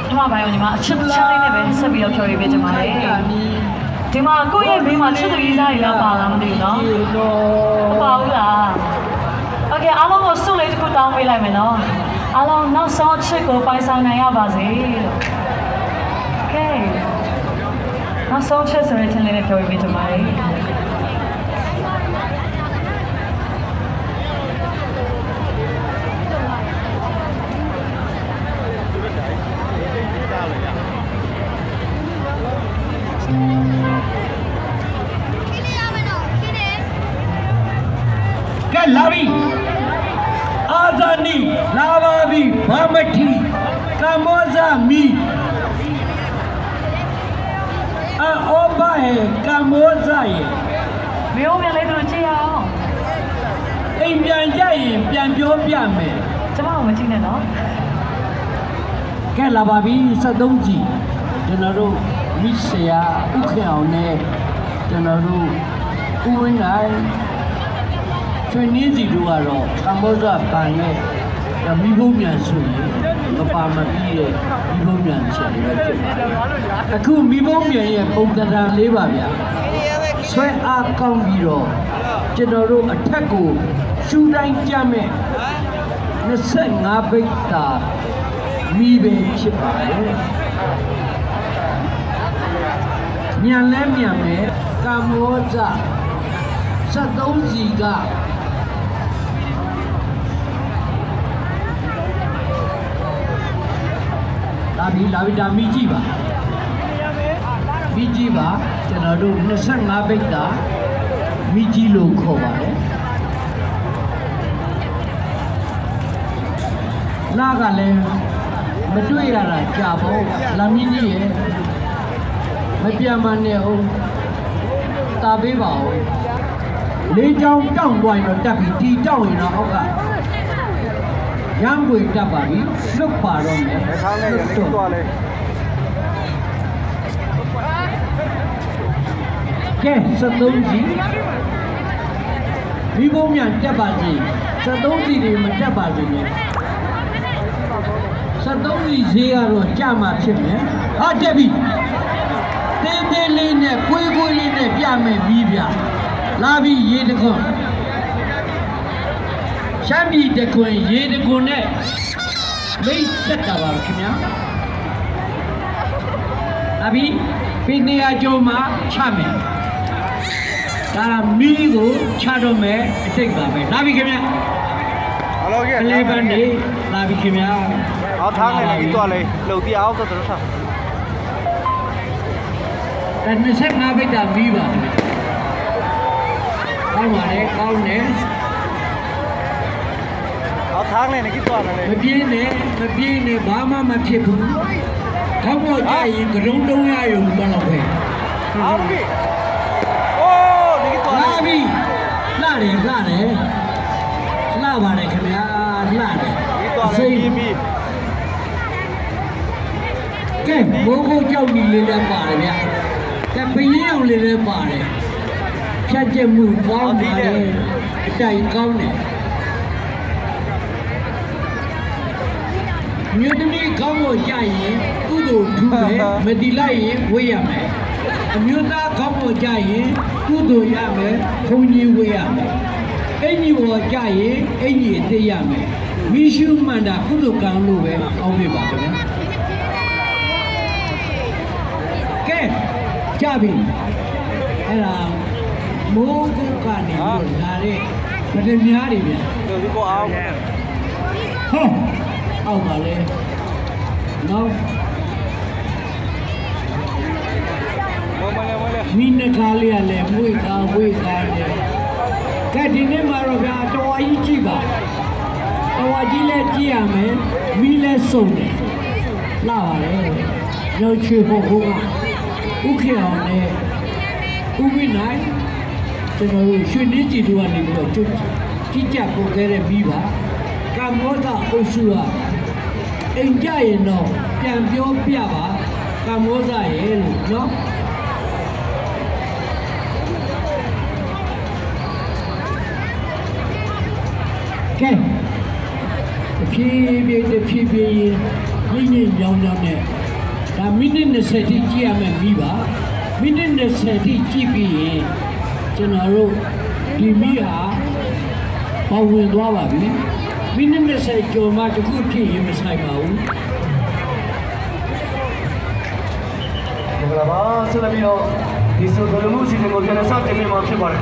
ဒီမှာဘာရောညီမအချစ်လေးနဲ့ပဲဆက်ပြီးတော့ဖြော်ရပေးကြပါလေဒီမှာကိုယ့်ရဲ့ဘေးမှာချစ်သူကြီးစားတွေတော့ပါလားမသိဘူးနော်မပါဘူးလားโอเคအားလုံးကိုဆုလေးတစ်ခုတောင်းပေးလိုက်မယ်နော်အားလုံးနောက်ဆုံးအချစ်ကိုပိုင်ဆိုင်နိုင်ရပါစေလို့โอเคနောက်ဆုံးချစ်ဆိုတဲ့ချင်းလေးနဲ့ဖြော်ရပေးကြပါလေလာပြီအာဇာနီလာပါပြီဘာမထီကမောဇာမီအော်ဘာဟဲကမောဇာရဲ့မျိုးပြန်လေးတို့ကြည့်ရအောင်အိမ်ပြန်ကြရင်ပြန်ပြောပြမယ်ကျမတို့မကြည့်နဲ့နော်ကဲလာပါပြီ73ကြည်ကျွန်တော်တို့မိဆရာဥခေအောင်နဲ့ကျွန်တော်တို့ဦးဝင်းနိုင်ကျွင်းနည်းစီတို့ကတော့ကမ္ဘောဇပန်ရဲ့မိဘမြန်ဆိုရင်မပါမပြီးတဲ့မိဘမြန်ချက်တွေပဲဖြစ်ပါတယ်အခုမိဘမြန်ရဲ့ပုံသဏ္ဍာန်လေးပါဗျာဆွဲအားကောင်းပြီးတော့ကျွန်တော်တို့အထက်ကိုရှူတိုင်းကြမဲ့25ဘိတ်တာမိပဲဖြစ်ပါတယ်မြန်လဲမြန်မယ်ကမ္ဘောဇ73စီကလာပြီဒါမိကြည့်ပါမိကြည့်ပါကျွန်တော်တို့25ဘိတ်တာမိကြည့်လို့ခေါ်ပါတယ်လာကလည်းမတွေ့ရတာကြာပေါ့လာမင်းကြီးရဲ့မပြန်မနဲ့အောင်တာပေးပါဦးလေးချောင်းတောင်းပွိုင်းတော့တက်ပြီးဒီတောင်းရင်တော့အောက်ကရမ်းွေတက်ပါပြီလွတ်ပါတော့မယ်ထားလိုက်ရနေသွားလဲကဲ73စီမိဘမြန်တက်ပါစေ73စီတွေမတက်ပါစေနဲ့73စီဈေးကတော့ကြမှာဖြစ်မယ်ဟာတက်ပြီသေးသေးလေးနဲ့ကွေးကွေးလေးနဲ့ပြမယ်ပြီးဗျလာပြီရေတခွန်းရှမ်းပြည်တခွန်းရေတခွန်းနဲ့မိတ်ဆက်တာပါခင်ဗျာလာပြီပြည်နေရာကျော်မှာချမယ်ဒါမီးကိုချတော့မယ်အတိတ်ပါပဲလာပြီခင်ဗျာဟလိုကဲလေးပန်းနေလာပြီခင်ဗျာအော်ထားနေပြီသွားလေလှုပ်ပြအောင်တော့ထား25ဘိတ်တာမီးပါခင်ဗျာကောင်းပါလေကောင်းတယ်အော်ထားနေနေသွားတယ်မပြင်းနဲ့ဘာမှမဖြစ်ဘူးခေါင်းပေါ်ကြရင်ကရုံတုံးရရုံမလောက်ပဲဟုတ်ပြီအိုးနေသွားလာပြီလှတယ်လှပါတယ်ခင်ဗျာလှတယ်ဒီသွားလေပြီးကဲမိုးကုတ်ကြောက်ကြီးလေးလည်းပါတယ်ဗျကဲပရင်အောင်လေးလည်းပါတယ်ဖြတ်ချက်မှုကောင်းပါတယ်အတိုင်ကောင်းတယ်မြို့သမီးကောင်းဖို့ကြရင်ကုသိုလ်ထူးမယ်မတိလိုက်ရင်ဝေးရမယ်အမျိုးသားကောင်းဖို့ကြရင်ကုသိုလ်ရမယ်ဘုံကြီးဝေးရမယ်အင်ကြီးပေါ်ကြရင်အင်ကြီးသိရမယ်မိရှုမှန်တာကုသိုလ်ကံလို့ပဲအောင်းပြပါခင်ဗျာကဲကြပြီအဲ့ဒါမိုးကုတ်ကနေလာတဲ့ဗဒမြားတွေဗျာဒီကိုအောင်ဟောအောက်ပါလေနော်မိနခါလေးကလည်းမွေးသားတယ်ကဲဒီနေ့မှာတော့ဗျာတော်ကြီးကြည့်ပါတော်ကြီးလည်းကြည့်ရမယ်မိလည်းစုံတယ်လာပါလေရုပ်ချွေဖို့ကဥခေအောင်နဲ့ဥဝိနိုင်ကျွန်တော်တို့ရွှေနည်းကြည်တို့ကနေပြီးတော့ကြီးကြပို့ခဲ့တဲ့ပြီးပါကမ္ဘောဇအုပ်စုကအိမ်ကြရင်တော့ပြန်ပြောပြပါကမ္ဘောဇရဲ့လို့နော်ကဲတဖြည်းဖြည်းညင်ညင်ရောင်းရောင်းနဲ့ ဒါမိနစ်20တိကြည့်ရမယ်မိပါမိနစ်20တိကြည့်ပြီးရင်ကျွန်တော်တို့ဒီမိဟာပေါဝင်သွားပါပြီမိနစ်20ကျော်မှတစ်ခုဖြစ်ရင်မဆိုင်ပါဘူး မင်္ဂလာပါဆက်လက်ပြီးတော့ဒီဆိုဘယ်လိုမျိုးအစီအစဉ်ကိုပြန်လည်စတင်နေမှာဖြစ်ပါတယ်